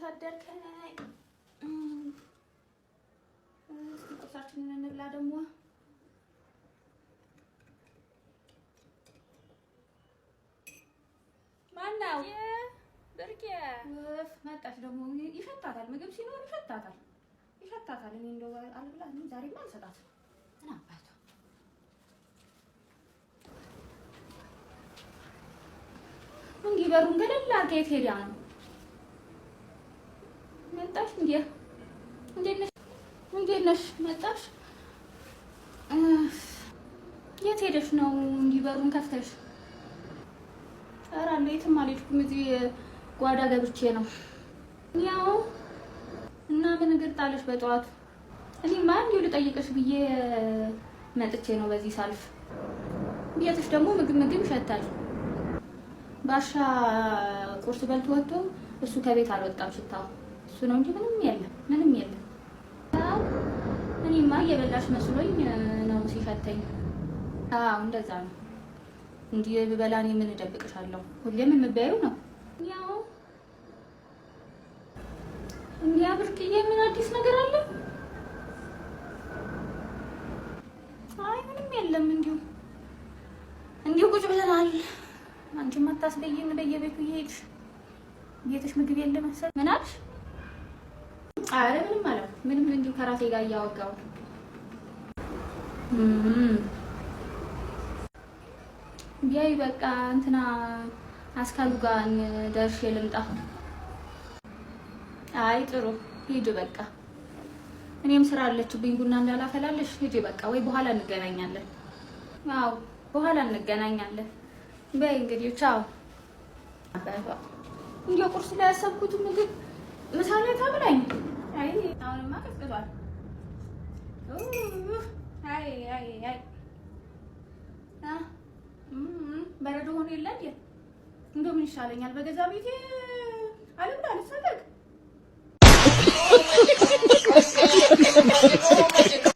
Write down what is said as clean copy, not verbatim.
አደርከኝ? ቁርሳችንን እንብላ ደግሞ። ማነው? ብርቄ መጣች ደግሞ። ይሸታታል፣ ምግብ ሲኖር ይሸታታል። እኔ እንደው አልብላ ዛሬማ አልሰጣትም። ምን አባቷ እንዲህ በሩን ገደል አድርጋ የት ሄዳ ነው? መጣሽ? እንዴት ነሽ? መጣሽ? የት ሄደሽ ነው እንዲህ በሩን ከፍተሽ? ኧረ የትም አልሄድኩም፣ እዚህ ጓዳ ገብቼ ነው። ያው እና ምን እግር ጣለሽ በጠዋቱ? እኔማ እንዲሁ ልጠይቅሽ ብዬ መጥቼ ነው በዚህ ሳልፍ። ቤትሽ ደግሞ ምግብ ይሸታል። ባሻ ቁርስ በልቶ ወጥቶ እሱ ከቤት አልወጣም። ሽታው እሱ ነው እንጂ ምንም የለም። እኔማ እየበላሽ መስሎኝ ነው ሲሸተኝ። አዎ እንደዛ ነው። እንዲህ ብበላ እኔ ምን እደብቅሻለሁ? ሁሌም የምትበይው ነው። ያው እንዲያ ብርቅዬ ምን አዲስ ነገር አለ? አይ ምንም የለም። እንዲሁ ቁጭ ብለናል። አንቺማ አታስበይን በየቤቱ እየሄድሽ ቤትሽ ምግብ የለ መሰል። ምን አልሽ? አረ ምንም አላልኩም። ምንም እንዲሁ ከራሴ ጋር እያወጋሁ ቢያይ በቃ እንትና አስካሉ ጋር ደርሼ ልምጣ። አይ ጥሩ ሂጂ በቃ። እኔም ስራ አለችብኝ ቡና እንዳላፈላለሽ። ሂጂ በቃ። ወይ በኋላ እንገናኛለን። አዎ በኋላ እንገናኛለን። በይ እንግዲህ ቻው። እንዲያው ቁርስ ላይ ያሰብኩት ምግብ ምሳ ላይ ታብላኝ። አይ አሁንማ ቀዝቅዟል። አይ በረዶ ሆኖ የለ እንዴ? እንደው ምን ይሻለኛል? በገዛ ቤቴ አልብላ አልሰለቅ